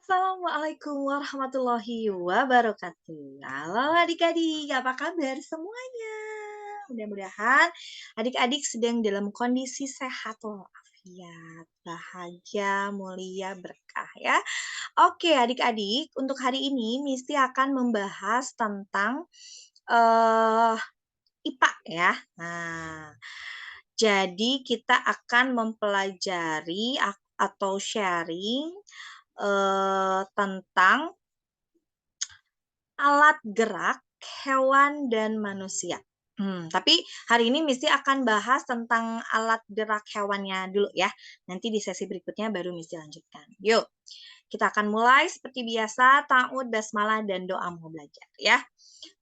Assalamualaikum warahmatullahi wabarakatuh. Halo adik-adik, apa kabar semuanya? Mudah-mudahan adik-adik sedang dalam kondisi sehat walafiat, bahagia, mulia, berkah ya. Oke adik-adik, untuk hari ini Misti akan membahas tentang eh IPA ya. Nah, jadi kita akan mempelajari atau sharing tentang alat gerak hewan dan manusia. Tapi hari ini Misti akan bahas tentang alat gerak hewannya dulu ya. Nanti di sesi berikutnya baru Misti lanjutkan. Yuk, kita akan mulai seperti biasa, ta'ud, basmalah, dan doa mau belajar ya.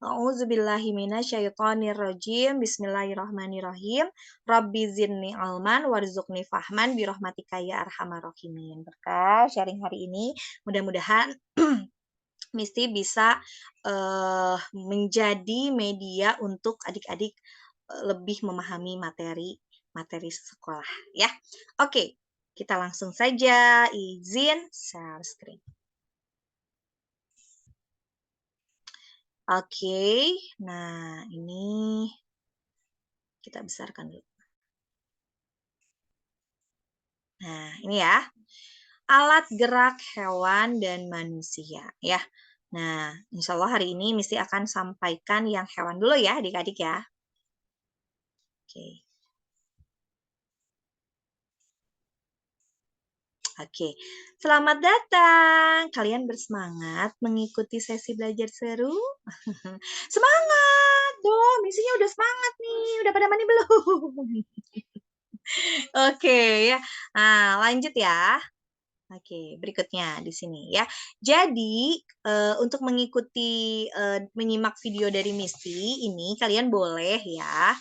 A'udzubillahi minasyaitonirrajim. Bismillahirrahmanirrahim. Rabbi zidni ilman warzuqni fahman birahmatika ya arhamar rahimin. Berkah sharing hari ini mudah-mudahan Misti bisa menjadi media untuk adik-adik lebih memahami materi sekolah ya. Oke, kita langsung saja izin share screen. Oke, nah ini kita besarkan dulu. Nah, ini ya. Alat gerak hewan dan manusia ya. Nah, insya Allah hari ini Misti akan sampaikan yang hewan dulu ya adik-adik ya. Oke. Oke, selamat datang. Kalian bersemangat mengikuti sesi belajar seru? Semangat dong, misinya udah semangat nih. Udah pada mandi belum? Oke ya. Nah, lanjut ya. Oke, berikutnya di sini ya. Jadi, untuk mengikuti menyimak video dari Misty ini kalian boleh ya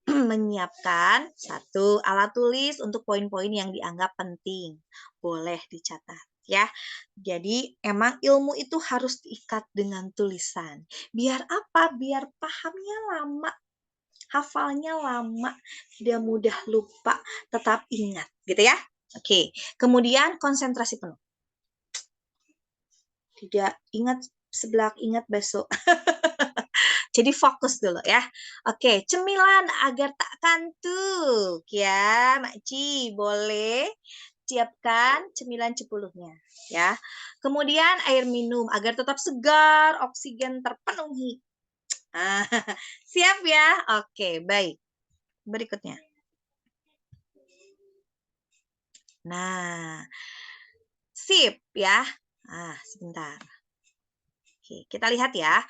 menyiapkan satu alat tulis untuk poin-poin yang dianggap penting. Boleh dicatat ya. Jadi emang ilmu itu harus diikat dengan tulisan. Biar apa? Biar pahamnya lama, hafalnya lama, tidak mudah lupa, tetap ingat gitu ya. Oke, kemudian konsentrasi penuh. Tidak ingat sebelah, ingat besok. Jadi fokus dulu ya. Oke, cemilan agar tak kantuk ya, Makci. Boleh siapkan cemilan 10-nya ya. Kemudian air minum agar tetap segar, oksigen terpenuhi. Siap ya? Oke, baik. Berikutnya. Nah, sip ya. Sebentar. Oke, kita lihat ya.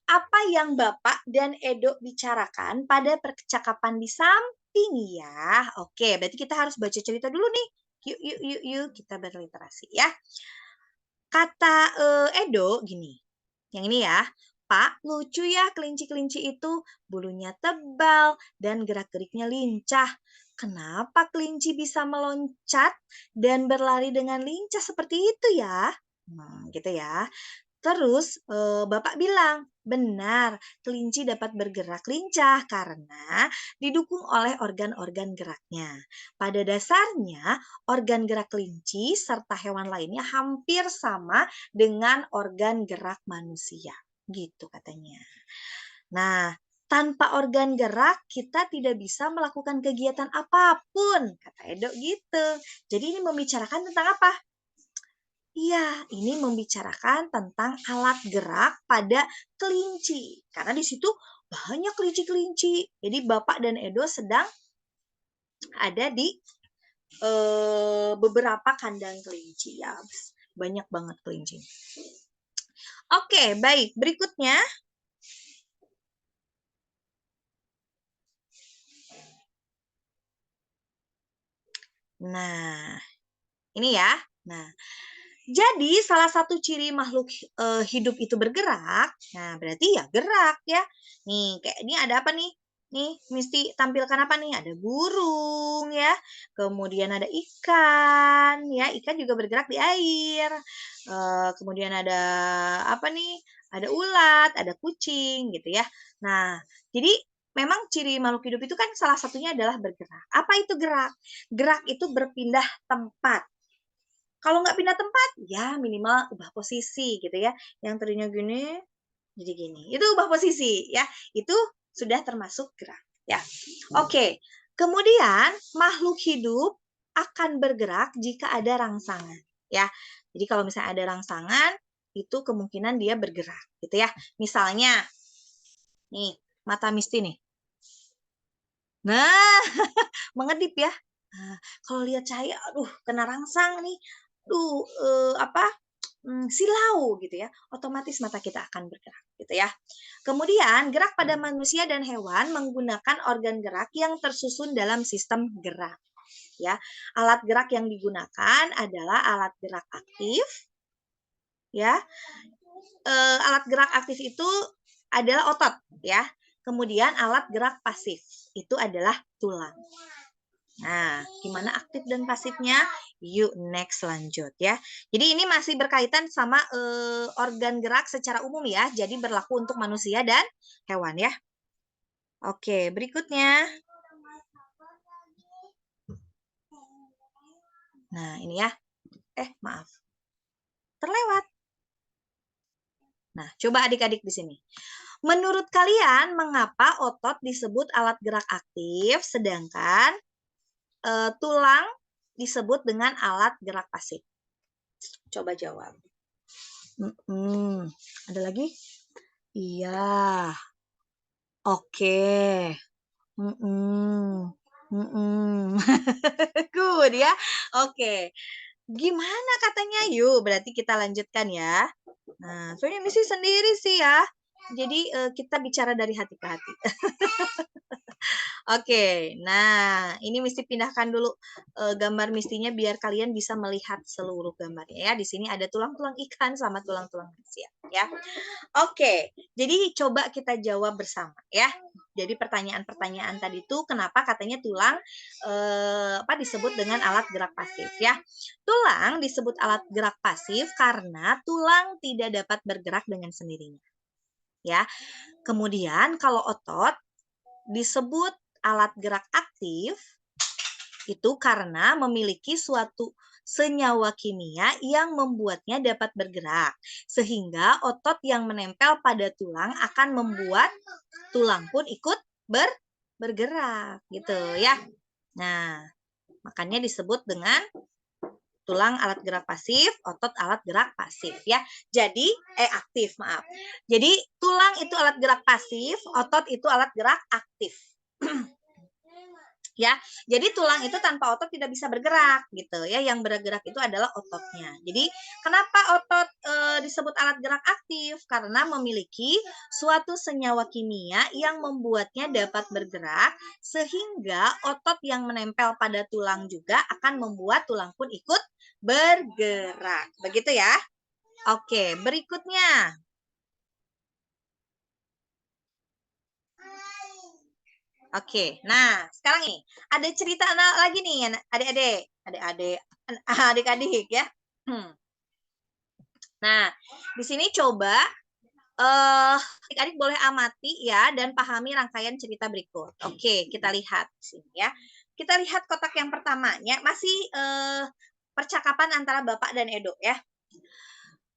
Apa yang Bapak dan Edo bicarakan pada percakapan di samping ya? Oke, berarti kita harus baca cerita dulu nih. Yuk, kita berliterasi ya. Kata Edo gini, yang ini ya. Pak, lucu ya kelinci-kelinci itu. Bulunya tebal dan gerak-geriknya lincah. Kenapa kelinci bisa meloncat dan berlari dengan lincah seperti itu ya? Gitu ya. Terus Bapak bilang, benar, kelinci dapat bergerak lincah karena didukung oleh organ-organ geraknya. Pada dasarnya, organ gerak kelinci serta hewan lainnya hampir sama dengan organ gerak manusia. Gitu katanya. Nah, tanpa organ gerak, kita tidak bisa melakukan kegiatan apapun, kata Edo gitu. Jadi ini membicarakan tentang apa? Iya, ini membicarakan tentang alat gerak pada kelinci. Karena di situ banyak kelinci-kelinci. Jadi Bapak dan Edo sedang ada di beberapa kandang kelinci ya. Banyak banget kelinci. Oke, baik. Berikutnya. Nah, ini ya. Nah, jadi salah satu ciri makhluk hidup itu bergerak, nah berarti ya gerak ya. Nih, kayak ini ada apa nih? Nih, mesti tampilkan apa nih? Ada burung ya. Kemudian ada ikan ya. Ikan juga bergerak di air. Kemudian ada apa nih? Ada ulat, ada kucing gitu ya. Nah, jadi memang ciri makhluk hidup itu kan salah satunya adalah bergerak. Apa itu gerak? Gerak itu berpindah tempat. Kalau nggak pindah tempat, ya minimal ubah posisi gitu ya. Yang tadinya gini, jadi gini. Itu ubah posisi ya. Itu sudah termasuk gerak ya. Oke. Kemudian makhluk hidup akan bergerak jika ada rangsangan ya. Jadi kalau misalnya ada rangsangan, itu kemungkinan dia bergerak gitu ya. Misalnya nih, mata Misti nih. Nah, mengedip ya. Nah, kalau lihat cahaya, aduh, kena rangsang nih. Aduh, silau gitu ya. Otomatis mata kita akan bergerak gitu ya. Kemudian, gerak pada manusia dan hewan menggunakan organ gerak yang tersusun dalam sistem gerak. Ya, alat gerak yang digunakan adalah alat gerak aktif. Ya, alat gerak aktif itu adalah otot ya. Kemudian alat gerak pasif itu adalah tulang. Nah, gimana aktif dan pasifnya? Yuk next lanjut ya. Jadi ini masih berkaitan sama organ gerak secara umum ya. Jadi berlaku untuk manusia dan hewan ya. Oke, berikutnya. Nah, ini ya. Maaf. Terlewat. Nah, coba adik-adik di sini. Menurut kalian, mengapa otot disebut alat gerak aktif, sedangkan tulang disebut dengan alat gerak pasif? Coba jawab. Ada lagi? Iya. Oke. Good ya. Oke. Gimana katanya? Yuk, berarti kita lanjutkan ya. Nah, soalnya misi sendiri sih ya. Jadi kita bicara dari hati ke hati. Oke, nah ini mesti pindahkan dulu gambar mistinya biar kalian bisa melihat seluruh gambarnya ya. Di sini ada tulang-tulang ikan sama tulang-tulang manusia ya. Oke, jadi coba kita jawab bersama ya. Jadi pertanyaan-pertanyaan tadi itu kenapa katanya tulang disebut dengan alat gerak pasif ya. Tulang disebut alat gerak pasif karena tulang tidak dapat bergerak dengan sendirinya. Ya. Kemudian kalau otot disebut alat gerak aktif itu karena memiliki suatu senyawa kimia yang membuatnya dapat bergerak. Sehingga otot yang menempel pada tulang akan membuat tulang pun ikut bergerak gitu ya. Nah, makanya disebut dengan tulang alat gerak pasif, otot alat gerak pasif ya. Jadi aktif, maaf. Jadi tulang itu alat gerak pasif, otot itu alat gerak aktif. Ya, jadi tulang itu tanpa otot tidak bisa bergerak gitu ya. Yang bergerak itu adalah ototnya. Jadi kenapa otot disebut alat gerak aktif? Karena memiliki suatu senyawa kimia yang membuatnya dapat bergerak sehingga otot yang menempel pada tulang juga akan membuat tulang pun ikut bergerak. Begitu ya. Oke, berikutnya. Oke, nah sekarang nih ada cerita lagi nih adik-adik ya. Nah, di sini coba adik-adik boleh amati ya dan pahami rangkaian cerita berikut. Oke, kita lihat di sini ya. Kita lihat kotak yang pertamanya masih percakapan antara Bapak dan Edo ya.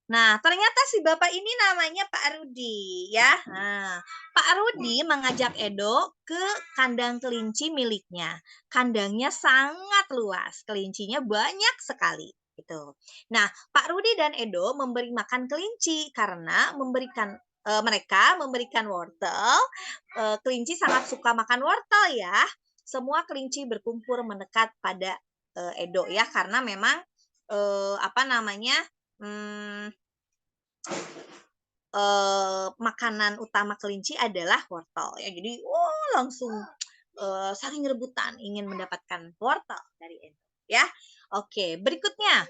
Nah, ternyata si Bapak ini namanya Pak Rudi ya. Nah, Pak Rudi mengajak Edo ke kandang kelinci miliknya. Kandangnya sangat luas, kelincinya banyak sekali gitu. Nah, Pak Rudi dan Edo memberi makan kelinci karena mereka memberikan wortel. Kelinci sangat suka makan wortel ya. Semua kelinci berkumpul mendekat pada Edo ya karena memang makanan utama kelinci adalah wortel ya. Jadi langsung saling rebutan ingin mendapatkan wortel dari Edo ya. Oke, berikutnya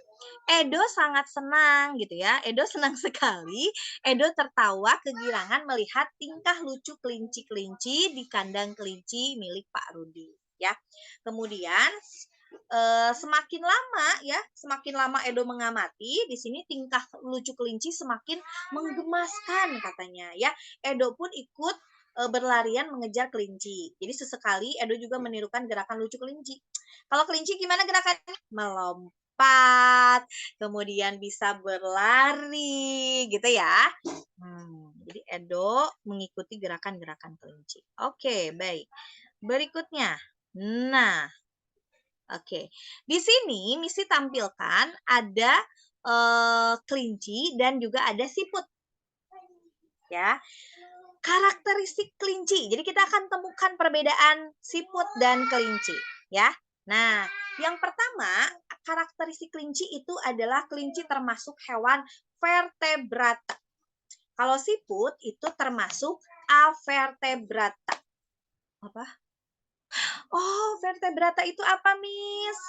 Edo sangat senang gitu ya. Edo senang sekali. Edo tertawa kegirangan melihat tingkah lucu kelinci-kelinci di kandang kelinci milik Pak Rudi ya. Kemudian semakin lama Edo mengamati, di sini tingkah lucu kelinci semakin menggemaskan katanya ya. Edo pun ikut berlarian mengejar kelinci. Jadi sesekali Edo juga menirukan gerakan lucu kelinci. Kalau kelinci gimana gerakannya? cepat, kemudian bisa berlari, gitu ya. Jadi Edo mengikuti gerakan-gerakan kelinci. Oke, baik. Berikutnya. Nah, oke. Di sini Missy tampilkan ada kelinci dan juga ada siput. Ya. Karakteristik kelinci. Jadi kita akan temukan perbedaan siput dan kelinci, ya. Nah, yang pertama, karakteristik kelinci itu adalah kelinci termasuk hewan vertebrata. Kalau siput itu termasuk avertebrata. Apa? Oh, vertebrata itu apa, Miss?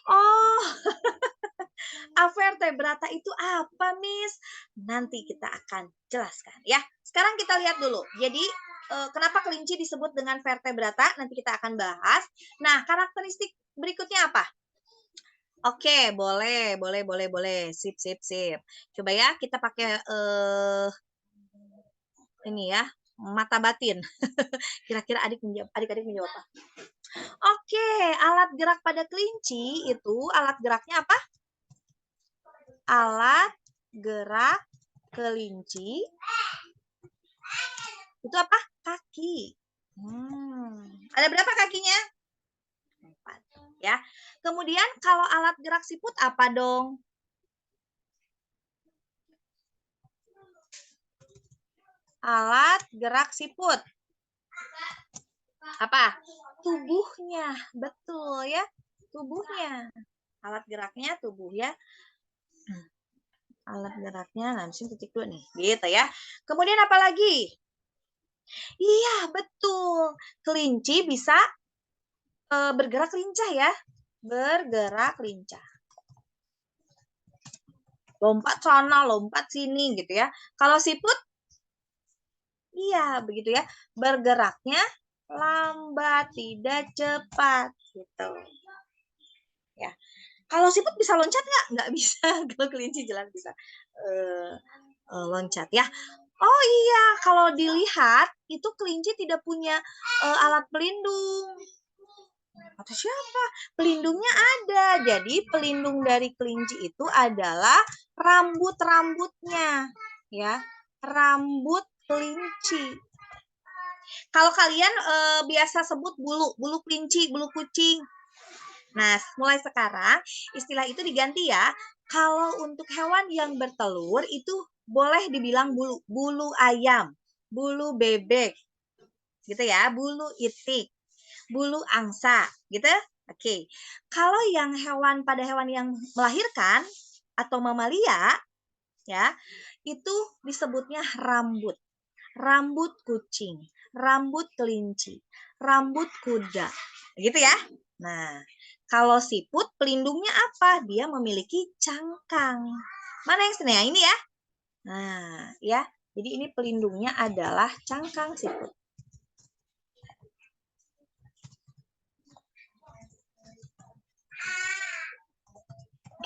Oh, avertebrata itu apa, Miss? Nanti kita akan jelaskan ya. Sekarang kita lihat dulu. Jadi, kenapa kelinci disebut dengan vertebrata? Nanti kita akan bahas. Nah, karakteristik berikutnya apa? Oke, boleh. Sip. Coba ya, kita pakai ini ya, mata batin. Kira-kira adik-adik menjawab apa? Oke, alat gerak pada kelinci itu alat geraknya apa? Alat gerak kelinci itu apa? Kaki. Ada berapa kakinya? 4. Ya. Kemudian kalau alat gerak siput apa dong? Alat gerak siput. Apa? Tubuhnya. Betul ya. Tubuhnya. Alat geraknya tubuh ya. Alat geraknya, nah disini titik dulu nih. Gitu ya. Kemudian apa lagi? Iya, betul. Kelinci bisa bergerak lincah ya. Bergerak lincah. Lompat sana, lompat sini gitu ya. Kalau siput, iya begitu ya. Bergeraknya lambat, tidak cepat gitu. Ya. Kalau siput bisa loncat nggak? Nggak bisa. Kalau kelinci jelas bisa loncat ya. Oh iya, kalau dilihat itu kelinci tidak punya alat pelindung. Atau siapa? Pelindungnya ada. Jadi pelindung dari kelinci itu adalah rambut-rambutnya, ya. Rambut kelinci. Kalau kalian biasa sebut bulu kelinci, bulu kucing. Nah, mulai sekarang istilah itu diganti ya. Kalau untuk hewan yang bertelur itu boleh dibilang bulu ayam, bulu bebek, gitu ya, bulu itik, bulu angsa, gitu. Oke. Kalau yang pada hewan yang melahirkan atau mamalia, ya, itu disebutnya rambut. Rambut kucing, rambut kelinci, rambut kuda. Gitu ya. Nah, kalau siput pelindungnya apa? Dia memiliki cangkang. Mana yang sini ya? Ini ya. Nah, ya. Jadi ini pelindungnya adalah cangkang siput.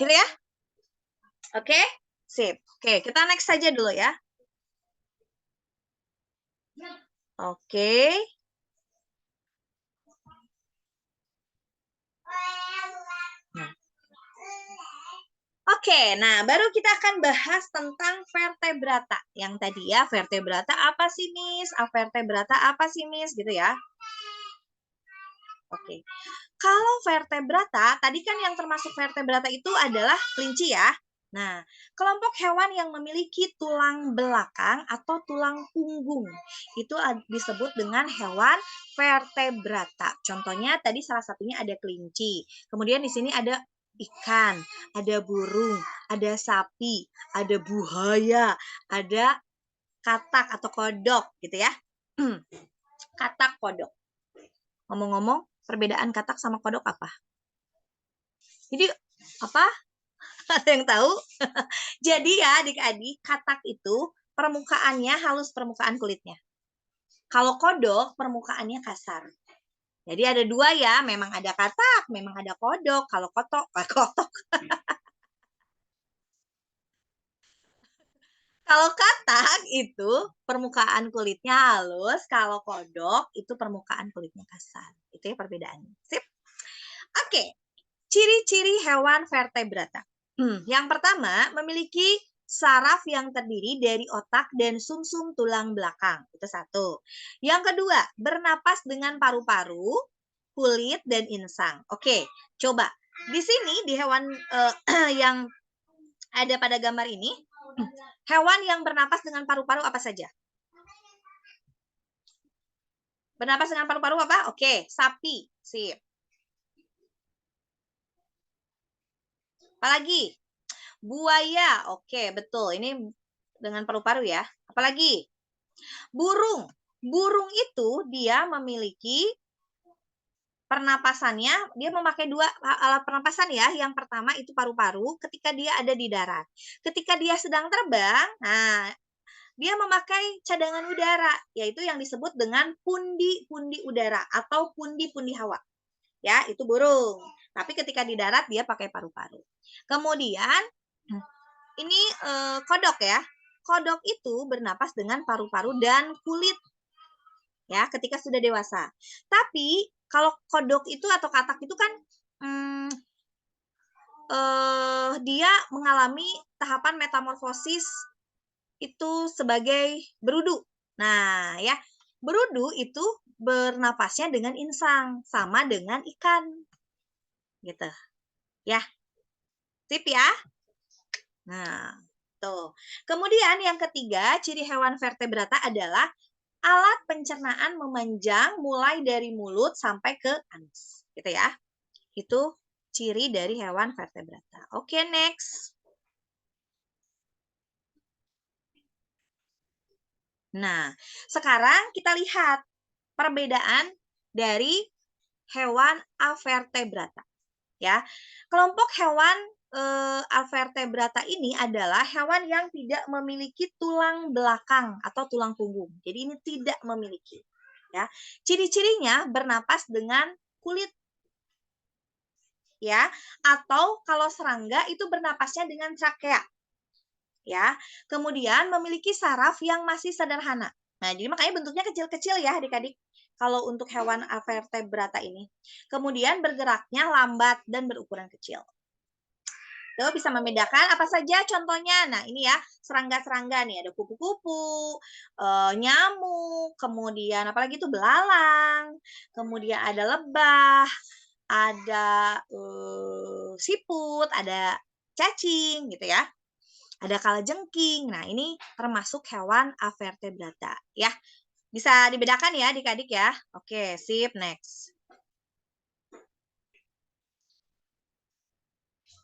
Gitu ya? Oke? Sip. Oke, kita next saja dulu ya. Oke. Oke, nah baru kita akan bahas tentang vertebrata. Yang tadi ya, vertebrata apa sih, Miss? Vertebrata apa sih, Miss? Gitu ya. Oke. Kalau vertebrata, tadi kan yang termasuk vertebrata itu adalah kelinci ya. Nah, kelompok hewan yang memiliki tulang belakang atau tulang punggung itu disebut dengan hewan vertebrata. Contohnya tadi salah satunya ada kelinci. Kemudian di sini ada ikan, ada burung, ada sapi, ada buaya, ada katak atau kodok gitu ya. Katak, kodok. Ngomong-ngomong, perbedaan katak sama kodok apa? Jadi apa? Ada yang tahu? Jadi ya adik-adik, katak itu permukaannya halus permukaan kulitnya. Kalau kodok permukaannya kasar. Jadi ada dua ya, memang ada katak, memang ada kodok. Kalau kotok. Kalau katak itu permukaan kulitnya halus, kalau kodok itu permukaan kulitnya kasar. Itu ya perbedaannya. Sip. Oke. Ciri-ciri hewan vertebrata. Yang pertama, memiliki saraf yang terdiri dari otak dan sumsum tulang belakang. Itu satu. Yang kedua, bernapas dengan paru-paru, kulit, dan insang. Oke, coba. Di sini, di hewan yang ada pada gambar ini, hewan yang bernapas dengan paru-paru apa saja? Bernapas dengan paru-paru apa? Oke, sapi. Sip. Apalagi? Buaya. Oke, betul. Ini dengan paru-paru ya. Apalagi? Burung. Burung itu dia memiliki pernapasannya, dia memakai dua alat pernapasan ya. Yang pertama itu paru-paru ketika dia ada di darat. Ketika dia sedang terbang, nah dia memakai cadangan udara, yaitu yang disebut dengan pundi-pundi udara atau pundi-pundi hawa. Ya, itu burung. Tapi ketika di darat dia pakai paru-paru. Kemudian ini kodok ya. Kodok itu bernapas dengan paru-paru dan kulit. Ya, ketika sudah dewasa. Tapi kalau kodok itu atau katak itu kan dia mengalami tahapan metamorfosis itu sebagai berudu. Nah, ya, berudu itu bernapasnya dengan insang, sama dengan ikan. Gitu. Ya. Sip ya. Nah, tuh. Kemudian yang ketiga, ciri hewan vertebrata adalah alat pencernaan memanjang mulai dari mulut sampai ke anus. Gitu ya. Itu ciri dari hewan vertebrata. Oke, next. Nah, sekarang kita lihat perbedaan dari hewan avertebrata. Ya, kelompok hewan avertebrata ini adalah hewan yang tidak memiliki tulang belakang atau tulang punggung. Jadi ini tidak memiliki. Ya, ciri-cirinya bernapas dengan kulit. Ya, atau kalau serangga itu bernapasnya dengan trakea. Ya, kemudian memiliki saraf yang masih sederhana. Nah, jadi makanya bentuknya kecil-kecil ya adik-adik. Kalau untuk hewan avertebrata ini. Kemudian bergeraknya lambat dan berukuran kecil. Tuh bisa membedakan apa saja contohnya. Nah, ini ya, serangga-serangga nih, ada kupu-kupu, nyamuk, kemudian apalagi itu belalang, kemudian ada lebah, ada siput, ada cacing gitu ya. Ada kalajengking. Nah, ini termasuk hewan avertebrata ya. Bisa dibedakan ya adik-adik ya. Oke, sip, next.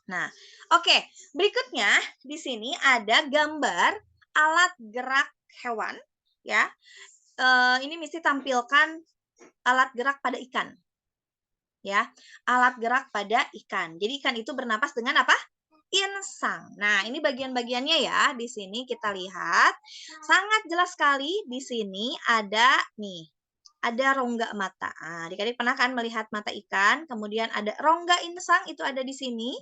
Nah, oke. Berikutnya di sini ada gambar alat gerak hewan ya. Ini mesti tampilkan alat gerak pada ikan. Ya, alat gerak pada ikan. Jadi ikan itu bernapas dengan apa? Insang. Nah, ini bagian-bagiannya ya. Di sini kita lihat sangat jelas sekali. Di sini ada nih, ada rongga mata. Nah, adik-adik pernah kan melihat mata ikan? Kemudian ada rongga insang itu ada di sini.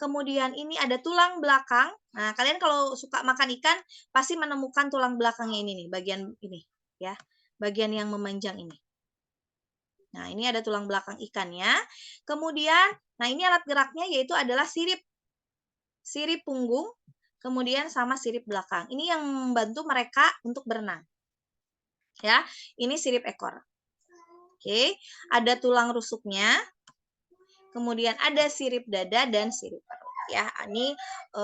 Kemudian ini ada tulang belakang. Nah, kalian kalau suka makan ikan pasti menemukan tulang belakangnya ini nih, bagian ini ya. Bagian yang memanjang ini. Nah, ini ada tulang belakang ikannya. Kemudian, nah ini alat geraknya yaitu adalah sirip. Sirip punggung, kemudian sama sirip belakang. Ini yang membantu mereka untuk berenang. Ya, ini sirip ekor. Oke, ada tulang rusuknya. Kemudian ada sirip dada dan sirip perut. Ya, ini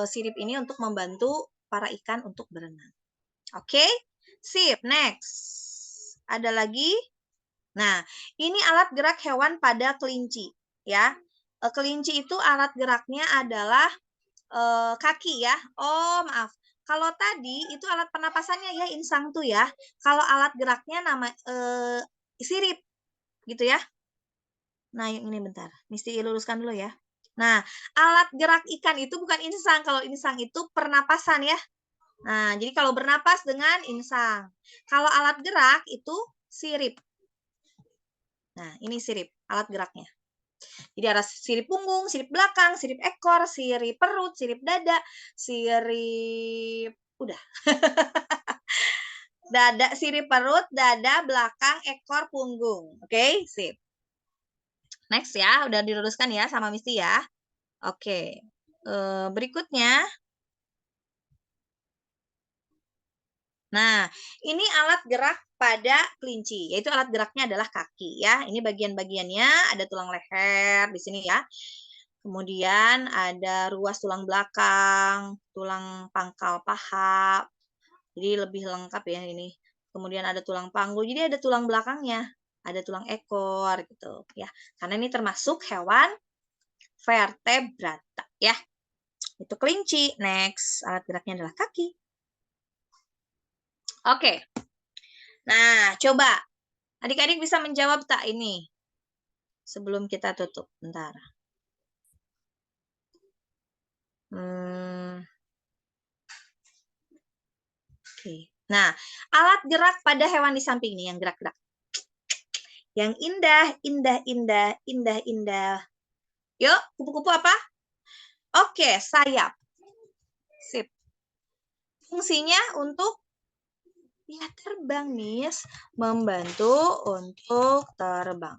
sirip ini untuk membantu para ikan untuk berenang. Oke, sip. Next. Ada lagi. Nah, ini alat gerak hewan pada kelinci. Ya, kelinci itu alat geraknya adalah kaki ya. Oh, maaf. Kalau tadi itu alat pernapasannya ya insang tuh ya. Kalau alat geraknya nama sirip gitu ya. Nah, yang ini bentar. Mesti luruskan dulu ya. Nah, alat gerak ikan itu bukan insang. Kalau insang itu pernapasan ya. Nah, jadi kalau bernapas dengan insang. Kalau alat gerak itu sirip. Nah, ini sirip, alat geraknya. Jadi ada sirip punggung, sirip belakang, sirip ekor, sirip perut, sirip dada, sirip udah. Sirip perut, dada, belakang, ekor, punggung. Oke, sip. Next ya, udah diluruskan ya sama Misti ya. Oke, berikutnya. Nah, ini alat gerak pada kelinci, yaitu alat geraknya adalah kaki ya. Ini bagian-bagiannya, ada tulang leher di sini ya. Kemudian ada ruas tulang belakang, tulang pangkal paha. Jadi lebih lengkap ya ini. Kemudian ada tulang panggul, jadi ada tulang belakangnya, ada tulang ekor gitu ya. Karena ini termasuk hewan vertebrata ya. Itu kelinci. Next, alat geraknya adalah kaki. Oke. Nah, coba adik-adik bisa menjawab tak ini? Sebelum kita tutup, bentar. Oke. Nah, alat gerak pada hewan di samping ini yang gerak-gerak. Yang indah, indah, indah, indah, indah. Yuk, kupu-kupu apa? Oke, sayap. Sip. Fungsinya untuk ya terbang, Miss. Membantu untuk terbang.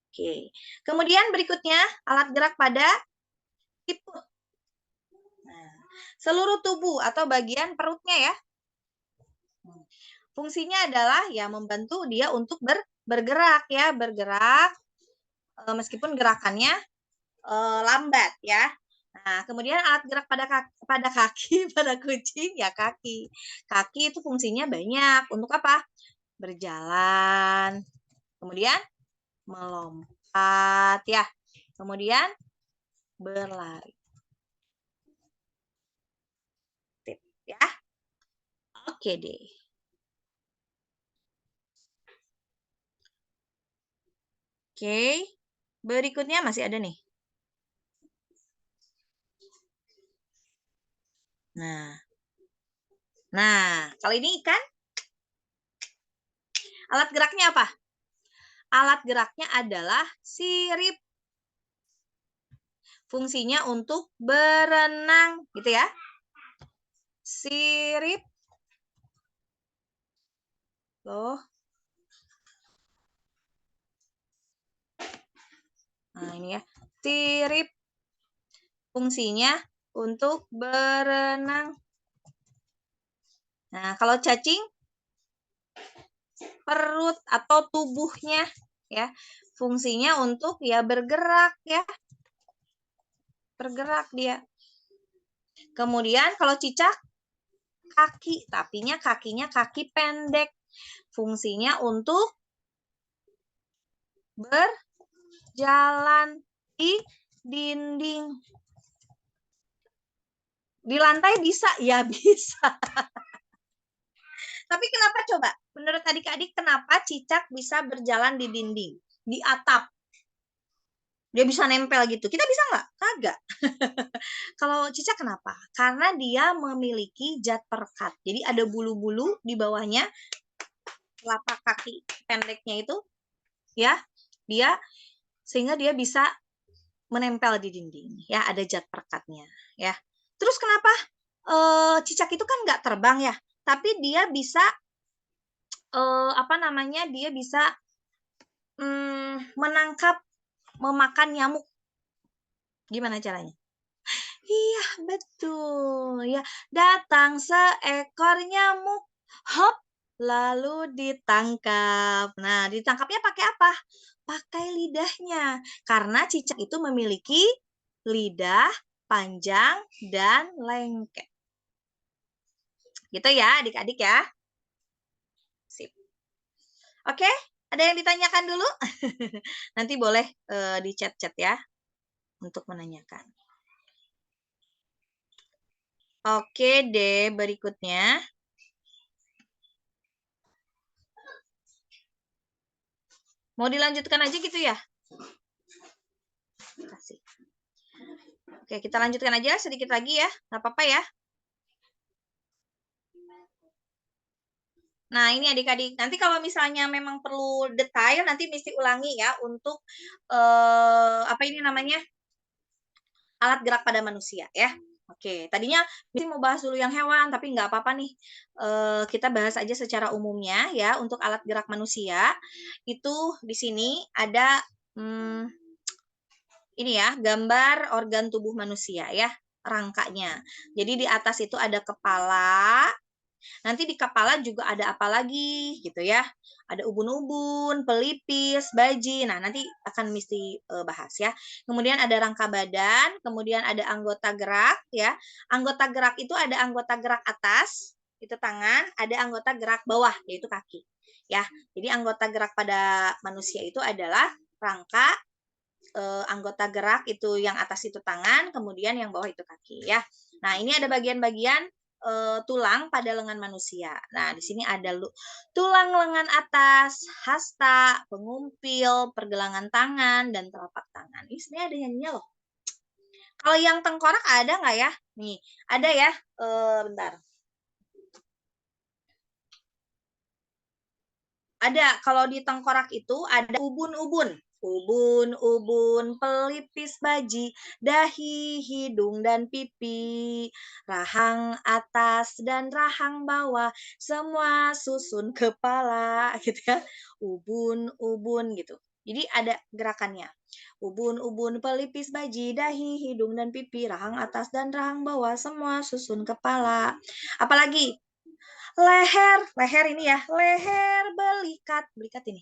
Oke. Kemudian berikutnya, alat gerak pada siput. Nah, seluruh tubuh atau bagian perutnya ya. Fungsinya adalah ya membantu dia untuk bergerak ya, bergerak meskipun gerakannya lambat ya. Nah, kemudian alat gerak pada kaki, pada kucing ya kaki. Kaki itu fungsinya banyak. Untuk apa? Berjalan. Kemudian melompat ya. Kemudian berlari. Tip ya. Oke deh. Oke. Berikutnya masih ada nih. Nah, kalau ini ikan, alat geraknya apa? Alat geraknya adalah sirip. Fungsinya untuk berenang, gitu ya. Sirip. Loh. Nah, ini ya. Sirip. Fungsinya untuk berenang. Nah, kalau cacing, perut atau tubuhnya ya. Fungsinya untuk ya bergerak ya. Bergerak dia. Kemudian kalau cicak, kaki. Tapinya kakinya kaki pendek. Fungsinya untuk berjalan di dinding. Di lantai bisa? Ya bisa. Tapi kenapa coba? Menurut adik-adik kenapa cicak bisa berjalan di dinding? Di atap? Dia bisa nempel gitu. Kita bisa nggak? Kagak. Kalau cicak kenapa? Karena dia memiliki zat perekat. Jadi ada bulu-bulu di bawahnya, telapak kaki pendeknya itu, ya, dia sehingga dia bisa menempel di dinding. Ya, ada zat perekatnya. Ya. Terus kenapa cicak itu kan nggak terbang ya? Tapi dia bisa apa namanya? Dia bisa menangkap, memakan nyamuk. Gimana caranya? Iya, betul. Ya, datang seekor nyamuk. Hop, lalu ditangkap. Nah, ditangkapnya pakai apa? Pakai lidahnya. Karena cicak itu memiliki lidah panjang dan lengket. Gitu ya, adik-adik ya. Sip. Oke, ada yang ditanyakan dulu? Nanti boleh di chat-chat ya untuk menanyakan. Oke deh, berikutnya. Mau dilanjutkan aja gitu ya? Kasih. Oke, kita lanjutkan aja sedikit lagi ya. Nggak apa-apa ya. Nah, ini adik-adik. Nanti kalau misalnya memang perlu detail, nanti mesti ulangi ya untuk apa ini namanya? Alat gerak pada manusia ya. Oke, tadinya mesti mau bahas dulu yang hewan, tapi nggak apa-apa nih. Kita bahas aja secara umumnya ya untuk alat gerak manusia. Itu di sini ada Ini ya, gambar organ tubuh manusia ya, rangkanya. Jadi di atas itu ada kepala, nanti di kepala juga ada apa lagi gitu ya. Ada ubun-ubun, pelipis, baji. Nah, nanti akan mesti bahas ya. Kemudian ada rangka badan, kemudian ada anggota gerak ya. Anggota gerak itu ada anggota gerak atas, itu tangan, ada anggota gerak bawah, yaitu kaki. Ya. Jadi anggota gerak pada manusia itu adalah rangka, anggota gerak itu yang atas itu tangan, kemudian yang bawah itu kaki ya. Nah, ini ada bagian-bagian tulang pada lengan manusia. Nah, di sini ada tulang lengan atas, hasta, pengumpil, pergelangan tangan, dan telapak tangan. Ini sebenarnya ada nyanyinya loh. Kalau yang tengkorak ada nggak ya? Nih, ada ya. Bentar. Ada, kalau di tengkorak itu ada ubun-ubun. Ubun-ubun, pelipis baji, dahi, hidung, dan pipi, rahang atas dan rahang bawah, semua susun kepala, gitu ya. Ubun-ubun gitu. Jadi ada gerakannya. Ubun-ubun, pelipis baji, dahi, hidung, dan pipi, rahang atas dan rahang bawah, semua susun kepala. Apalagi? Leher ini ya, leher, belikat ini.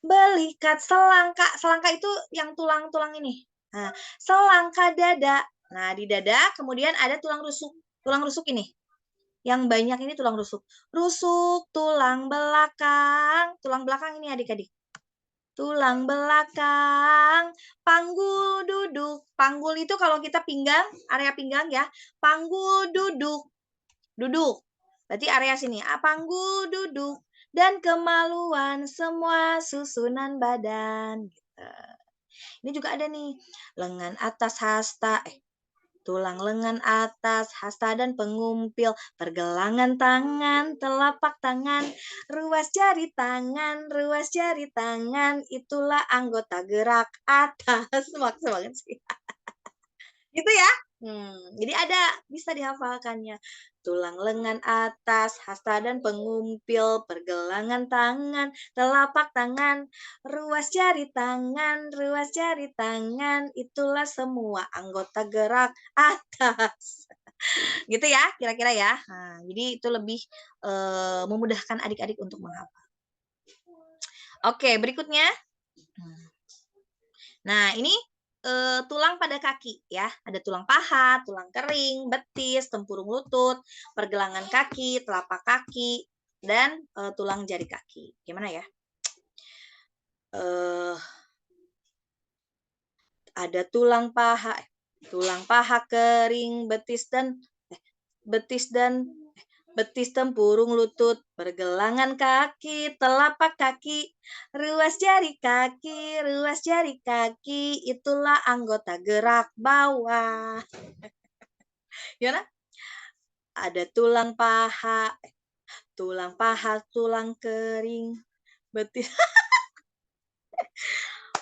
Belikat, selangka itu yang tulang-tulang ini. Nah, selangka dada. Nah, di dada kemudian ada tulang rusuk. Tulang rusuk ini. Yang banyak ini tulang rusuk. Rusuk, tulang belakang. Tulang belakang ini adik-adik. Tulang belakang, panggul duduk. Panggul itu kalau kita pinggang, area pinggang ya. Panggul duduk. Duduk. Berarti area sini. Panggul duduk. Dan kemaluan semua susunan badan. Gitu. Ini juga ada nih. Lengan atas hasta. Tulang lengan atas, hasta dan pengumpil, pergelangan tangan, telapak tangan, ruas jari tangan, itulah anggota gerak atas. Maksa banget sih. Gitu ya. Jadi ada, bisa dihafalkannya. Tulang lengan atas, hasta dan pengumpil, pergelangan tangan, telapak tangan, ruas jari tangan, itulah semua anggota gerak atas. Gitu ya, kira-kira ya. Nah, jadi itu lebih memudahkan adik-adik untuk menghafal. Oke, berikutnya. Nah, ini tulang pada kaki ya. Ada tulang paha, tulang kering, betis, tempurung lutut, pergelangan kaki, telapak kaki, dan tulang jari kaki. Gimana ya? Ada tulang paha kering, betis tempurung lutut, pergelangan kaki, telapak kaki, ruas jari kaki, itulah anggota gerak bawah. Gimana? Ada tulang paha, tulang kering, betis.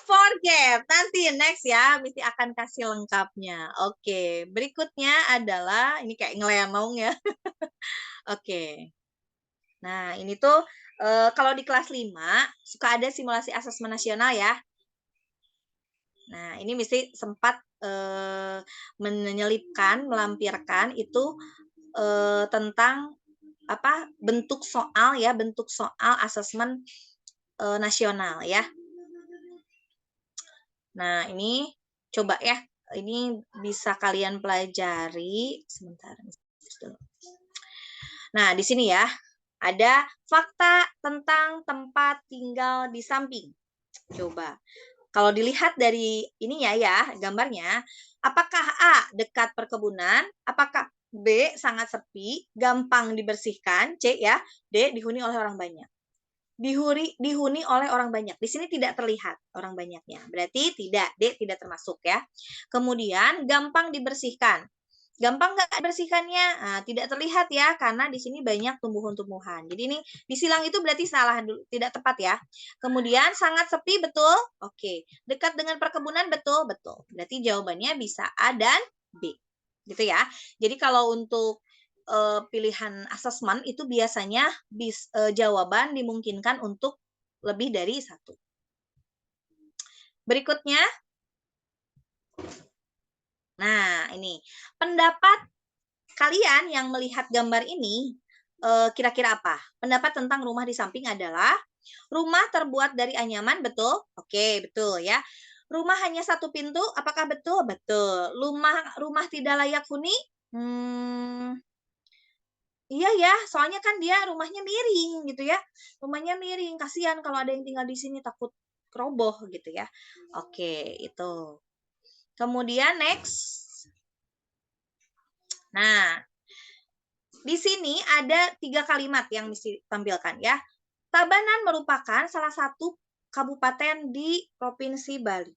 Forget, nanti next ya, mesti akan kasih lengkapnya. Oke, berikutnya adalah, ini kayak ngelenong ya. Oke. Nah, ini tuh kalau di kelas 5 suka ada simulasi asesmen nasional ya. Nah, ini mesti sempat melampirkan itu tentang apa bentuk soal asesmen nasional ya. Nah, ini coba ya, ini bisa kalian pelajari sebentar. Nah, di sini ya, ada fakta tentang tempat tinggal di samping. Coba. Kalau dilihat dari ininya ya, gambarnya, apakah A, dekat perkebunan, apakah B, sangat sepi, gampang dibersihkan, C ya, D, dihuni oleh orang banyak. Dihuni oleh orang banyak. Di sini tidak terlihat orang banyaknya. Berarti tidak, D tidak termasuk ya. Kemudian gampang dibersihkan. Gampang nggak bersihkannya? Nah, tidak terlihat ya, karena di sini banyak tumbuhan-tumbuhan. Jadi ini disilang itu berarti salah dulu, tidak tepat ya. Kemudian sangat sepi, betul? Oke. Dekat dengan perkebunan, betul? Betul. Berarti jawabannya bisa A dan B. Gitu ya. Jadi kalau untuk pilihan asesmen itu biasanya jawaban dimungkinkan untuk lebih dari satu. Berikutnya. Nah, ini. Pendapat kalian yang melihat gambar ini, kira-kira apa? Pendapat tentang rumah di samping adalah, rumah terbuat dari anyaman, betul? Oke, betul ya. Rumah hanya satu pintu, apakah betul? Betul. Rumah rumah tidak layak huni? Iya ya, soalnya kan dia rumahnya miring gitu ya. Rumahnya miring, kasihan kalau ada yang tinggal di sini takut roboh gitu ya. Oke, itu. Kemudian next. Nah, di sini ada 3 kalimat yang mesti tampilkan ya. Tabanan merupakan salah satu kabupaten di Provinsi Bali.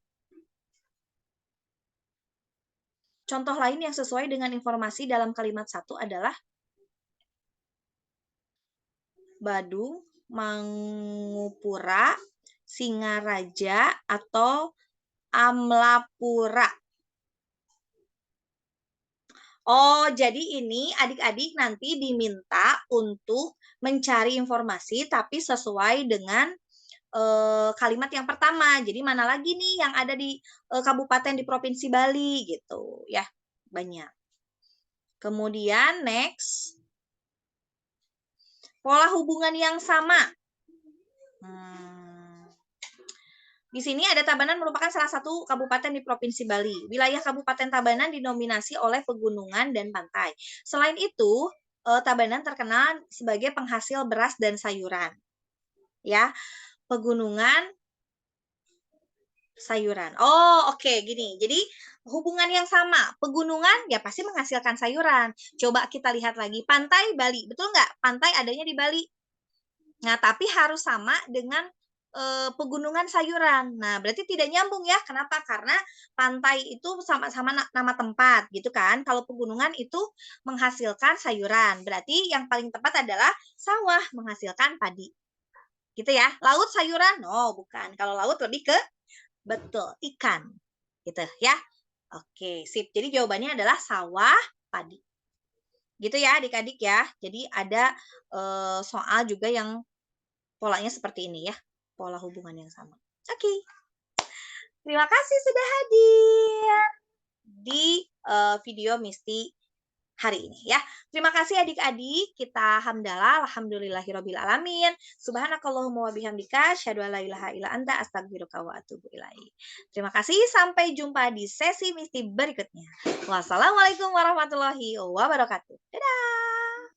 Contoh lain yang sesuai dengan informasi dalam kalimat satu adalah Badung, Mangupura, Singaraja, atau Amlapura. Oh, jadi ini adik-adik nanti diminta untuk mencari informasi tapi sesuai dengan kalimat yang pertama. Jadi mana lagi nih yang ada di kabupaten di Provinsi Bali gitu ya. Banyak. Kemudian next. Pola hubungan yang sama. Di sini ada Tabanan merupakan salah satu kabupaten di Provinsi Bali. Wilayah Kabupaten Tabanan dinominasi oleh pegunungan dan pantai. Selain itu, Tabanan terkenal sebagai penghasil beras dan sayuran. Ya, pegunungan, sayuran. Oh, oke, gini. Jadi hubungan yang sama. Pegunungan ya pasti menghasilkan sayuran. Coba kita lihat lagi. Pantai Bali, betul nggak? Pantai adanya di Bali. Nah, tapi harus sama dengan pegunungan sayuran. Nah, berarti tidak nyambung ya. Kenapa? Karena pantai itu sama-sama nama tempat gitu kan. Kalau pegunungan itu menghasilkan sayuran. Berarti yang paling tepat adalah sawah menghasilkan padi. Gitu ya. Laut sayuran? No, bukan. Kalau laut lebih ke betul, ikan. Gitu ya. Oke, sip. Jadi jawabannya adalah sawah, padi. Gitu ya adik-adik ya. Jadi ada soal juga yang polanya seperti ini ya. Pola hubungan yang sama. Oke. Terima kasih sudah hadir di video Misti hari ini ya. Terima kasih adik-adik. Kita hamdalah alhamdulillahirabbil alamin. Subhanakallahumma wa bihamdika asyhadu an la ilaha illa anta astaghfiruka wa atubu ilaik. Terima kasih, sampai jumpa di sesi Misti berikutnya. Wassalamualaikum warahmatullahi wabarakatuh. Dadah.